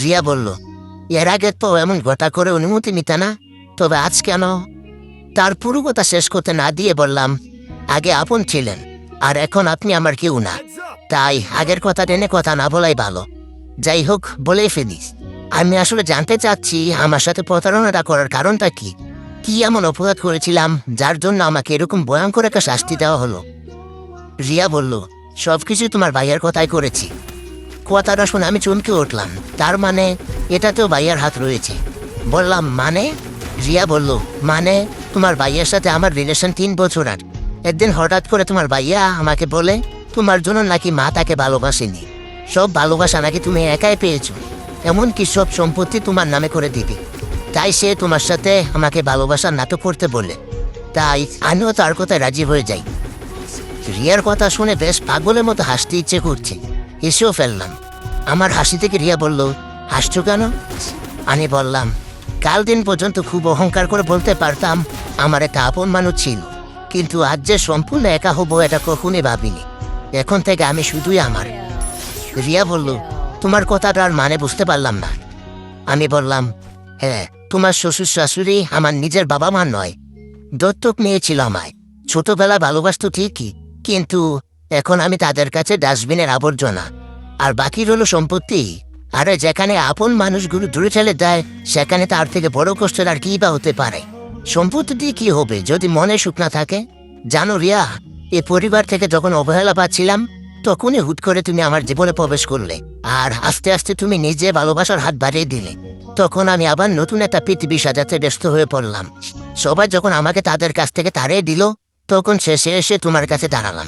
রিয়া বলল, এর আগে তো এমন ঘটা করে অনুমতি নিতে না, তবে আজ কেন? তার পুরো কথা শেষ করতে না দিয়ে বললাম, আগে আপন ছিলেন, আর এখন আপনি আমার কেউ না, তাই আগের কথা টেনে কথা না বলাই ভালো। যাই হোক, বলেই ফেলিস, আমি আসলে জানতে চাচ্ছি আমার সাথে প্রতারণাটা করার কারণটা কি? কি এমন অপরাধ করেছিলাম যার জন্য আমাকে এরকম ভয়ঙ্কর একটা শাস্তি দেওয়া হলো? রিয়া বলল, সবকিছু তোমার ভাইয়ের কথাই করেছি। কথাটা শুনে আমি চমকে উঠলাম। তার মানে এটাতেও ভাইয়ার হাত রয়েছে? বললাম, মানে? রিয়া বলল, মানে তোমার ভাইয়ের সাথে আমার রিলেশন 3 বছর। আর একদিন হঠাৎ করে তোমার ভাইয়া আমাকে বলে তোমার জন্য নাকি মা তাকে ভালোবাসেনি, সব ভালোবাসা নাকি তুমি একাই পেয়েছো, এমনকি সব সম্পত্তি তোমার নামে করে দিবে। তাই সে তোমার সাথে আমাকে ভালোবাসার নাটক করতে বলে, তাই আমিও তার কথায় রাজি হয়ে যাই। রিয়ার কথা শুনে বেশ পাগলের মতো হাসতে ইচ্ছে করছে, হেসেও ফেললাম। আমার হাসি থেকে রিয়া বলল, হাসছো কেন? আমি বললাম, কাল দিন পর্যন্ত খুব অহংকার করে বলতে পারতাম আমার একটা আপন মানুষ ছিল, কিন্তু আজ যে সম্পূর্ণ একা হবো এটা কখনই ভাবিনি। এখন থেকে আমি শুধুই আমার। রিয়া বলল, তোমার কথাটা আর মানে বুঝতে পারলাম না। আমি বললাম, হ্যাঁ, তোমার শ্বশুর শাশুড়ি আমার নিজের বাবা মা নয়, দত্তক নিয়েছিল আমায়। ছোটবেলা ভালোবাসতো ঠিকই, কিন্তু এখন আমি তাদের কাছে ডাস্টবিনের আবর্জনা, আর বাকি রইল সম্পত্তি। আরে যেখানে আপন মানুষগুলো দূরে ঠেলে দেয়, সেখানে তার থেকে বড় কষ্টের আর কি বা হতে পারে? সম্পত্তি দিয়ে কি হবে যদি মনে সুখ না থাকে? জানো রিয়া, এ পরিবার থেকে যখন অবহেলা পাচ্ছিলাম, তখনই হুট করে তুমি আমার জীবনে প্রবেশ করলে, আর আস্তে আস্তে তুমি নিজে ভালোবাসার হাত বাড়িয়ে দিলে। তখন আমি আবার নতুন একটা পৃথিবী সাজাতে ব্যস্ত হয়ে পড়লাম। সবাই যখন আমাকে তাদের কাছ থেকে তাড়িয়ে দিল, তখন শেষে এসে তোমার কাছে দাঁড়ালাম।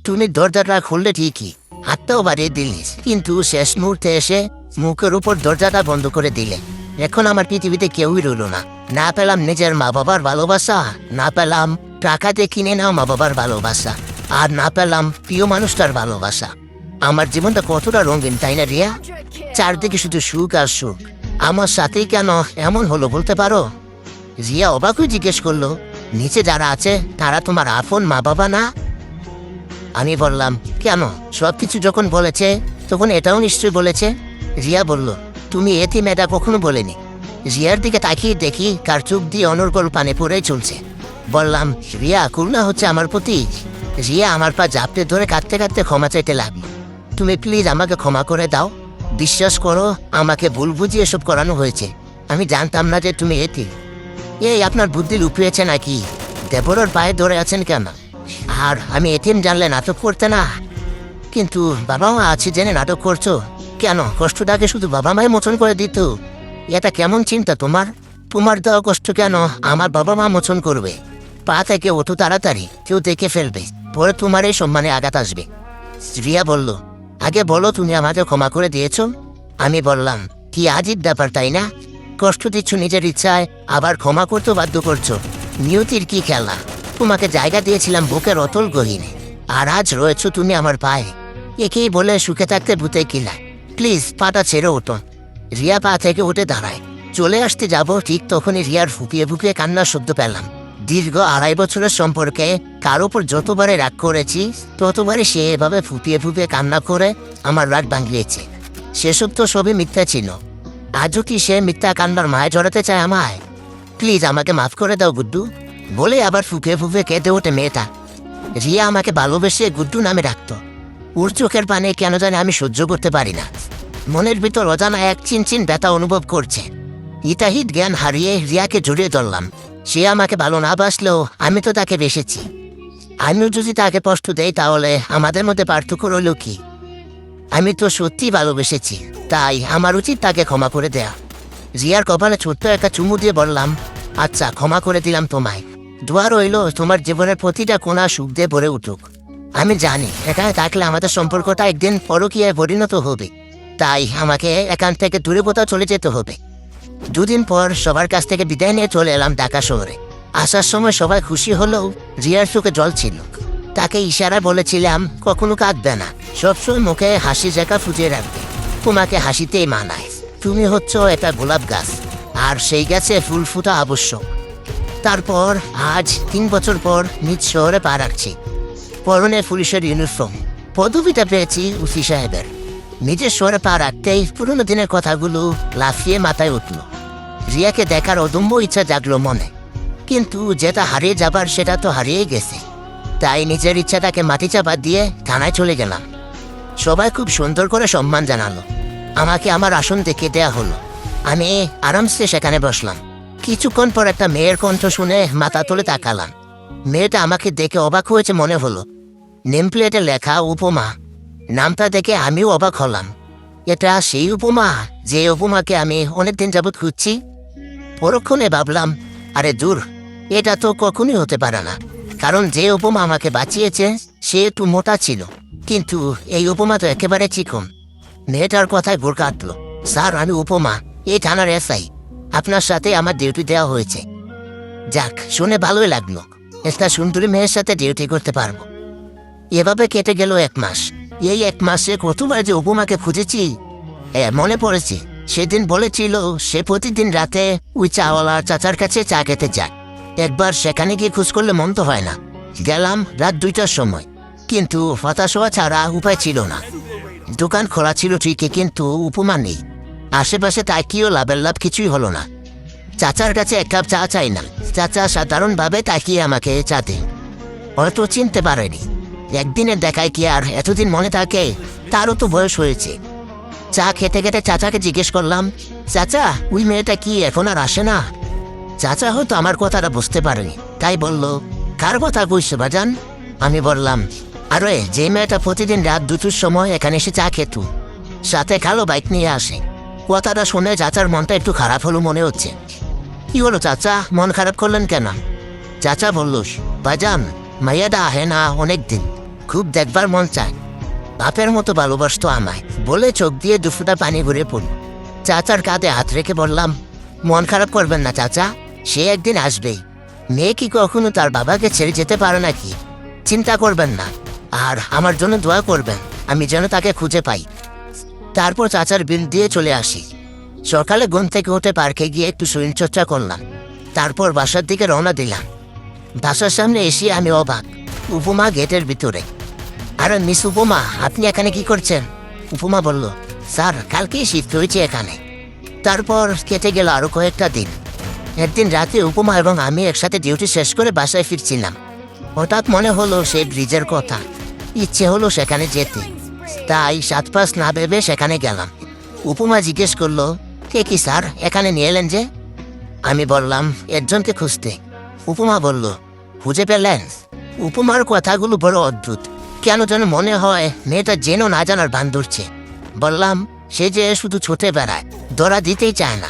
তুমি দরজাটা খুললে ঠিকই, হাতটাও বাড়িয়ে দিলে, কিন্তু শেষ মুহূর্তে এসে মুখের উপর দরজাটা বন্ধ করে দিলে। এখন আমার পৃথিবীতে কেউই রইল না। না পেলাম নিজের মা বাবার ভালোবাসা, না পেলাম টাকাতে কিনে নাও মা বাবার ভালোবাসা, আর না পেলাম প্রিয় মানুষটার ভালোবাসা। আমার জীবনটা কতটা রঙিন, তাই না রিয়া? চারদিকে শুধু সুখ আর সুখ। আমার সাথেই কেন এমন হলো বলতে পারো? রিয়া অবাক হয়ে জিজ্ঞেস করলো, নিচে যারা আছে তারা তোমার আপন মা বাবা না? আমি বললাম, কেন? সবকিছু যখন বলেছে তখন এটাও নিশ্চয়ই বলেছে। রিয়া বলল, তুমি এতিম এটা কখনো বলেনি। রিয়ার দিকে তাকিয়ে দেখি কার চোখ দিয়ে অনর্গল পানে পড়েই চলছে। বললাম, রিয়া, করুণা হচ্ছে আমার প্রতি? রিয়া আমার পা জাপটে ধরে কাঁদতে কাঁদতে ক্ষমা চাইতে লাগলো। তুমি প্লিজ আমাকে ক্ষমা করে দাও। বিশ্বাস করো, আমাকে ভুল বুঝিয়ে এসব করানো হয়েছে। আমি জানতাম না যে তুমি এতিম। এই আপনার বুদ্ধি লুকিয়েছে নাকি? দেবরের পায়ে ধরে আছেন কেন? আর আমি এতিম জানলে নাটক করতে না? কিন্তু বাবা মা আছে জেনে নাটক করছো কেন? কষ্টটাকে শুধু বাবা মাই মোচন করে দিত। এটা কেমন চিন্তা তোমার? তোমার দেওয়া কষ্ট কেন আমার বাবা মা মোচন করবে? পা থেকে ওঠো তাড়াতাড়ি, কেউ দেখে ফেলবে, পরে তোমার এই সম্মানে আঘাত আসবে। রিয়া বলল, আগে বলো তুমি আমাকে ক্ষমা করে দিয়েছ? আমি বললাম, কি আজীব ব্যাপার তাই না? কষ্ট দিচ্ছ নিজের ইচ্ছায়, আবার ক্ষমা করতে বাধ্য করছো। নিয়তির কি খেলা? তোমাকে জায়গা দিয়েছিলাম বুকের অতল গহীনে, আর আজ রয়েছো তুমি আমার পায়ে। একেই বলে সুখে থাকতে ভূতে কিলা। প্লিজ পাটা ছেড়ে ওঠো। রিয়া পা থেকে উঠে দাঁড়ায়। চলে আসতে যাব, ঠিক তখনই রিয়ার ফুপিয়ে ফুপিয়ে কান্নার শব্দ পেলাম। দীর্ঘ 2.5 বছরের সম্পর্কে কার ওপর যতবারে রাগ করেছি, ততবারে সে এভাবে ফুপিয়ে ফুপিয়ে কান্না করে আমার রাগ ভাঙিয়েছে। সেসব তো সবই মিথ্যা ছিল। আজও কি সে মিথ্যা কান্নার মায়ে জড়াতে চায় আমায়? প্লিজ আমাকে মাফ করে দাও গুড্ডু, বলে আবার ফুপিয়ে ফুপিয়ে কেঁদে ওঠে মেয়েটা। রিয়া আমাকে ভালোবেসে গুড্ডু নামে ডাকত। ওর চোখের পানে কেন জানি আমি সহ্য করতে পারি না। মনের ভিতর অজানা এক চিনচিন ব্যথা অনুভব করছে। হিতাহিত জ্ঞান হারিয়ে রিয়াকে জড়িয়ে ধরলাম। সে আমাকে ভালো না বাসলেও আমি তো তাকে বেসেছি। আমিও যদি তাকে কষ্ট দেই তাহলে আমাদের মধ্যে পার্থক্য রইল কি? আমি তো সত্যি ভালোবেসেছি, তাই আমার উচিত তাকে ক্ষমা করে দেয়া। রিয়ার কপালে ছোট্ট একটা চুমু দিয়ে বললাম, আচ্ছা, ক্ষমা করে দিলাম তোমায়। দোয়া রইল তোমার জীবনের প্রতিটা কোণা সুখ দিয়ে ভরে উঠুক। আমি জানি এখানে থাকলে আমাদের সম্পর্কটা একদিন পরকীয়ায় পরিণত হবে, তাই আমাকে এখান থেকে দূরে কোথাও চলে যেতে হবে। 2 দিন পর সবার কাছ থেকে বিদায় নিয়ে চলে এলাম ঢাকা শহরে। আসার সময় সবাই খুশি হলেও রিয়ার চোখে জল ছিল। তাকে ইশারা বলেছিলাম কখনো কাঁদবে না, সবসময় মুখে হাসি জায়গা ফুটিয়ে রাখবে। তোমাকে হাসিতেই মানায়। তুমি হচ্ছ একটা গোলাপ গাছ, আর সেই গাছে ফুল ফুটা আবশ্যক। তারপর আজ 3 বছর পর নিজ শহরে পা রাখছি। পরনে পুলিশের ইউনিফর্ম, পদবিটা পেয়েছি ওসি সাহেবের। নিজের সরে পা রাখতেই পুরনো দিনের কথাগুলো লাফিয়ে মাথায় উঠল। রিয়াকে দেখার অদম্য ইচ্ছা জাগলো মনে, কিন্তু যেটা হারিয়ে যাবার সেটা তো হারিয়ে গেছে। তাই নিজের ইচ্ছাটাকে মাটি চাপা দিয়ে থানায় চলে গেলাম। সবাই খুব সুন্দর করে সম্মান জানালো। আমাকে আমার আসন দেখে দেয়া হলো। আমি আরামসে সেখানে বসলাম। কিছুক্ষণ পর একটা মেয়ের কণ্ঠ শুনে মাথা তুলে তাকালাম। মেয়েটা আমাকে দেখে অবাক হয়েছে মনে হলো। নেম প্লেটে লেখা উপমা। নামটা দেখে আমিও অবাক হলাম। এটা সেই উপমা, যে উপমাকে আমি অনেকদিন যাবৎ খুঁজছি। পরক্ষণে ভাবলাম, আরে দূর, এটা তো কখনই হতে পারে না। কারণ যে উপমা আমাকে বাঁচিয়েছে সে একটু মোটা ছিল, কিন্তু এই উপমা তো একেবারে চিকন। মেয়েটার কথায় গোড় কাটল। স্যার, আমি উপমা, এই থানার এসআই। আপনার সাথে আমার ডিউটি দেওয়া হয়েছে। যাক, শুনে ভালোই লাগলো। একটা সুন্দরী মেয়ের সাথে ডিউটি করতে পারবো। এভাবে কেটে গেল 1 মাস। এই 1 মাসে কতবার যে উপমাকে খুঁজেছি। মনে পড়েছে, সেদিন বলেছিল সে প্রতিদিন রাতে ওই চাওয়ালার চাচার কাছে চা খেতে যায়। একবার সেখানে গিয়ে খোঁজ করলে মন তো হয় না। গেলাম রাত 2টার সময়, কিন্তু হতাশ হওয়া ছাড়া উপায় ছিল না। দোকান খোলা ছিল ঠিকই, কিন্তু উপমা নেই। আশেপাশে তাকিয়েও লাভের লাভ কিছুই হলো না। চাচার কাছে 1 কাপ চা চাই না। চাচা সাধারণভাবে তাকিয়ে আমাকে চা দেন। হয়তো চিনতে পারেনি। একদিনের দেখায় কি আর এতদিন মনে থাকে? তারও তো বয়স হয়েছে। চা খেতে খেতে চাচাকে জিজ্ঞেস করলাম, চাচা, ওই মেয়েটা কি এখন আর আসে না? চাচা হয়তো আমার কথাটা বুঝতে পারেনি, তাই বলল, কার কথা কইছে বাজান? আমি বললাম, আরে যে মেয়েটা প্রতিদিন রাত 2টোর সময় এখানে এসে চা খেত, সাথে কালো বাইক নিয়ে আসে। কথাটা শুনে চাচার মনটা একটু খারাপ হলো মনে হচ্ছে। কি হলো চাচা, মন খারাপ করলেন কেন? চাচা বলল, বাজান, মাইয়াটা আহে না অনেকদিন, খুব দেখবার মন চায়। বাপের মতো ভালোবাসতো আমায়, বলে চোখ দিয়ে 2 ফোঁটা পানি ঘুরে পড়ল। চাচার কাঁধে হাত রেখে বললাম, মন খারাপ করবেন না চাচা, সে একদিন আসবেই। মেয়ে কি কখনো তার বাবাকে ছেড়ে যেতে পারে নাকি? চিন্তা করবেন না, আর আমার জন্য দোয়া করবেন, আমি যেন তাকে খুঁজে পাই। তারপর চাচার বিল দিয়ে চলে আসি। সকালে ঘুম থেকে উঠে পার্কে গিয়ে একটু শরীরচর্চা করলাম। তারপর বাসার দিকে রওনা দিলাম। বাসার সামনে এসে আমি অবাক, উপমা গেটের ভিতরে। আরে মিস উপমা, আপনি এখানে কি করছেন? উপমা বলল, স্যার, কালকেই শিফট হয়েছে এখানে। তারপর কেটে গেল আরো কয়েকটা দিন। একদিন রাতে উপমা এবং আমি একসাথে ডিউটি শেষ করে বাসায় ফিরছিলাম। হঠাৎ মনে হলো সেই ব্রিজের কথা। ইচ্ছে হলো সেখানে যেতে, তাই 7-5 না ভেবে সেখানে গেলাম। উপমা জিজ্ঞেস করলো, কে কি স্যার, এখানে নিয়ে এলেন যে? আমি বললাম, একজনকে খুঁজতে। উপমা বলল, খুঁজে পেলেন? উপমার কথাগুলো বড় অদ্ভুত। কেন যেন মনে হয় মেয়েটা যেন না জানার ভান ধরছে। বললাম, সে যে শুধু ছুটে বেড়ায়, ধরা দিতেই চায় না।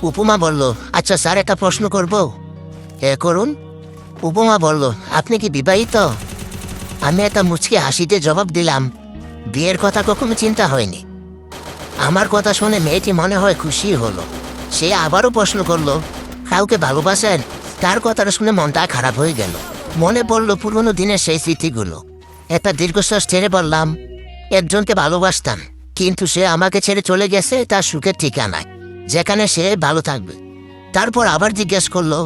উপমা বলল, আচ্ছা স্যার, একটা প্রশ্ন করব? করুন। উপমা বলল, আপনি কি বিবাহিত? আমি একটা মুচকি হাসিতে জবাব দিলাম, বিয়ের কথা কখনো চিন্তা হয়নি। আমার কথা শুনে মেয়েটি মনে হয় খুশি হলো। সে আবারও প্রশ্ন করলো, কাউকে ভালোবাসেন? তার কথাটা শুনে মনটা খারাপ হয়ে গেল। মনে পড়লো পুরনো দিনের সেই স্মৃতিগুলো। একটা দীর্ঘশ্বাস ছেড়ে বললাম, একজনকে ভালোবাসতাম, কিন্তু সে আমাকে ছেড়ে চলে গেছে তার সুখের ঠিকানায়, যেখানে সে ভালো থাকবে। তারপর আবার জিজ্ঞেস করলো,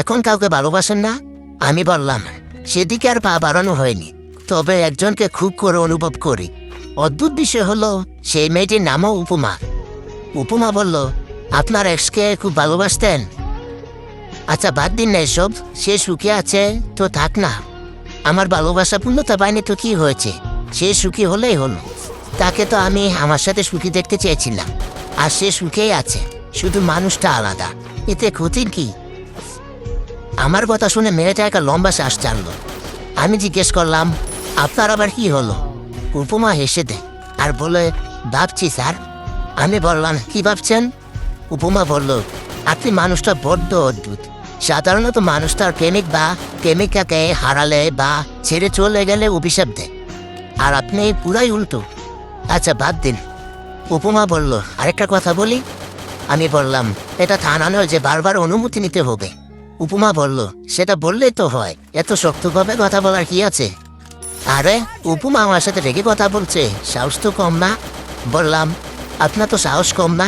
এখন কাউকে ভালোবাসেন না? আমি বললাম, সেদিকে আর পা বাড়ানো হয়নি, তবে একজনকে খুব করে অনুভব করি। অদ্ভুত বিষয় হলো, সেই মেয়েটির নামও উপমা। উপমা বলল, আপনার এক্সকে খুব ভালোবাসতেন? আচ্ছা বাদ দিন না এসব, সে সুখে আছে তো থাক না। আমার ভালোবাসা পূর্ণতা পায়নি তো কি হয়েছে, সে সুখী হলেই হলো। তাকে তো আমি আমার সাথে সুখী দেখতে চেয়েছিলাম, আর সে সুখেই আছে, শুধু মানুষটা আলাদা। এতে ক্ষতির কি? আমার কথা শুনে মেয়েটা একটা লম্বা শ্বাস ছাড়ল। আমি জিজ্ঞেস করলাম, আপনার আবার কি হলো? উপমা হেসে দেয় আর বলে, ভাবছি স্যার। আমি বললাম, কি ভাবছেন? উপমা বলল, আপনি মানুষটা বড্ড অদ্ভুত। সাধারণত মানুষ তার প্রেমিক বা প্রেমিকাকে হারালে বা ছেড়ে চলে গেলে অভিশাপ দেয়, আর আপনি পুরাই উল্টো। আচ্ছা বাদ দিন। উপমা বলল, আরেকটা কথা বলি? আমি বললাম, এটা থানা নয় যে বারবার অনুমতি নিতে হবে। উপমা বলল, সেটা বললেই তো হয়, এত শক্তভাবে কথা বলার কি আছে? আরে উপমা আমার সাথে রেগে কথা বলছে, সাহস তো কম না। বললাম, আপনার তো সাহস কম না,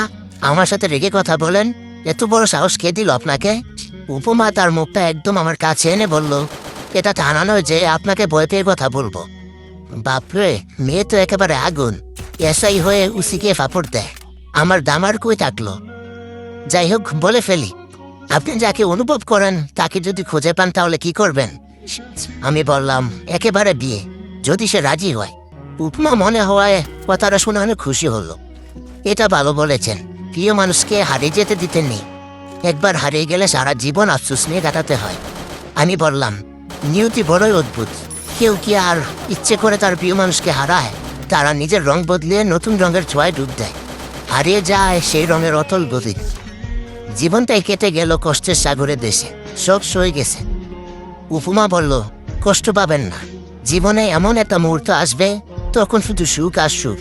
আমার সাথে রেগে কথা বলেন? এত বড় সাহস কে দিল আপনাকে? উপমা তার মুখটা একদম আমার কাছে এনে বলল, এটা থানা নয় যে আপনাকে ভয় পেয়ে কথা বলবো। বাপরে, মেয়ে তো একেবারে আগুন। এসআই হয়ে উসিকে ফাপড় দেয়। আমার দামার কই থাকলো। যাই হোক, বলে ফেলি, আপনি যাকে অনুভব করেন তাকে যদি খুঁজে পান তাহলে কি করবেন? আমি বললাম, একেবারে বিয়ে, যদি সে রাজি হয়। উপমা মনে হয় কথাটা শুনে অনেক খুশি হলো। এটা ভালো বলেছেন, প্রিয় মানুষকে হারিয়ে যেতে দিতে নেই। একবার হারিয়ে গেলে সারা জীবন আফসোস নিয়ে কাটাতে হয়। আমি বললাম, নিয়তি বড়ই অদ্ভুত। কেউ কি আর ইচ্ছে করে তার প্রিয় মানুষকে হারায়? তারা নিজের রং বদলিয়ে নতুন রঙের ছোঁয়ায় ডুব দেয়, হারিয়ে যায় সেই রঙের অতল গভীর। জীবনটাই কেটে গেল কষ্টের সাগরের দেশে, সব সয়ে গেছে। উপমা বলল, কষ্ট পাবেন না, জীবনে এমন একটা মুহূর্ত আসবে তখন শুধু সুখ আর সুখ।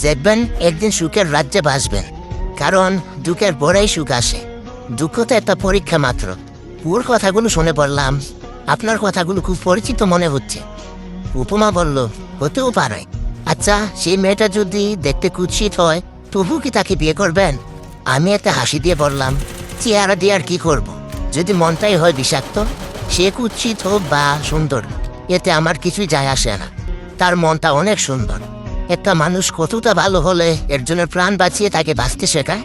দেখবেন একদিন সুখের রাজ্যে বাসবেন, কারণ দুঃখের পরেই সুখ আসে। দুঃখ তো একটা পরীক্ষা মাত্র। পুর কথাগুলো শুনে বললাম, আপনার কথাগুলো খুব পরিচিত মনে হচ্ছে। উপমা বলল, হতেও পারে। আচ্ছা, সেই মেয়েটা যদি দেখতে কুৎসিত হয় তবু কি তাকে বিয়ে করবেন? আমি একটা হাসি দিয়ে বললাম, চেহারা দিয়ে আর কি করব? যদি মনটাই হয় বিষাক্ত, সে কুৎসিত হোক বা সুন্দর, এতে আমার কিছুই যায় আসে না। তার মনটা অনেক সুন্দর। একটা মানুষ কতটা ভালো হলে এর জন্য প্রাণ বাঁচিয়ে তাকে বাঁচতে শেখায়।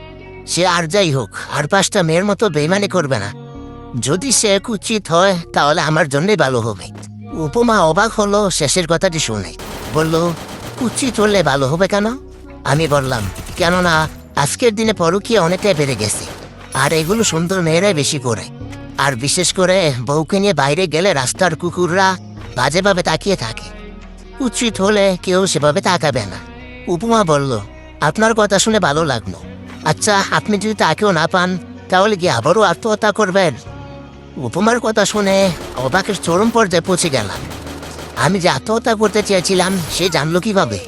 সে আর যাই হোক, আর 5টা মেয়ের মতো বেইমানি করবে না। যদি সে কুৎসিত হয় তাহলে আমার জন্যই ভালো হবে। উপমা অবাক হলো শেষের কথাটি শুনে। বলল, কুৎসিত হলে ভালো হবে কেন? আমি বললাম, কেননা আজকের দিনে পরকীয়া অনেকটাই বেড়ে গেছে, আর এগুলো সুন্দর মেয়েরাই বেশি করে। আর বিশেষ করে বউকে নিয়ে বাইরে গেলে রাস্তার কুকুররা বাজেভাবে তাকিয়ে থাকে। কুৎসিত হলে কেউ সেভাবে তাকাবে না। উপমা বলল, আপনার কথা শুনে ভালো লাগলো। আচ্ছা, আপনি যদি তাকেও না পান তাহলে কি আবারও আত্মহত্যা করবেন? উপমার কথা শুনে অবাকের চরম পর্যায়ে পৌঁছে গেলাম। আমি যে আত্মহত্যা করতে চেয়েছিলাম সে জানলো কিভাবে?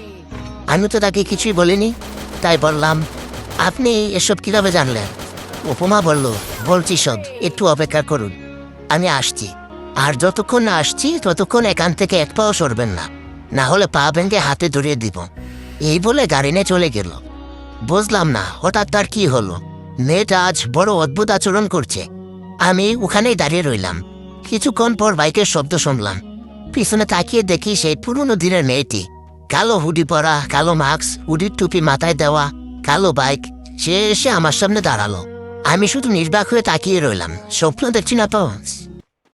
আমি তো তাকে কিছুই বলিনি। তাই বললাম, আপনি এসব কিভাবে জানলেন? উপমা বলল, বলছি সব, একটু অপেক্ষা করুন, আমি আসছি। আর যতক্ষণ না আসছি ততক্ষণ এখান থেকে এক পাও সরবেন না, না হলে পা ভেঙে হাতে ধরিয়ে দিব। এই বলে গাড়ি নিয়ে চলে গেল। বুঝলাম না হঠাৎ তার কি হলো। মেয়েটা আজ বড় অদ্ভুত আচরণ করছে। আমি ওখানেই দাঁড়িয়ে রইলাম। কিছুক্ষণ পর বাইকের শব্দ শুনলাম। পিছনে তাকিয়ে দেখি সেই পুরনো দিনের মেয়েটি, কালো হুডি পরা, কালো মাস্ক, হুডির টুপি মাথায় দেওয়া, কালো বাইক। সে এসে আমার সামনে দাঁড়ালো। আমি শুধু নির্বাক হয়ে তাকিয়ে রইলাম। স্বপ্ন দেখছি না তো?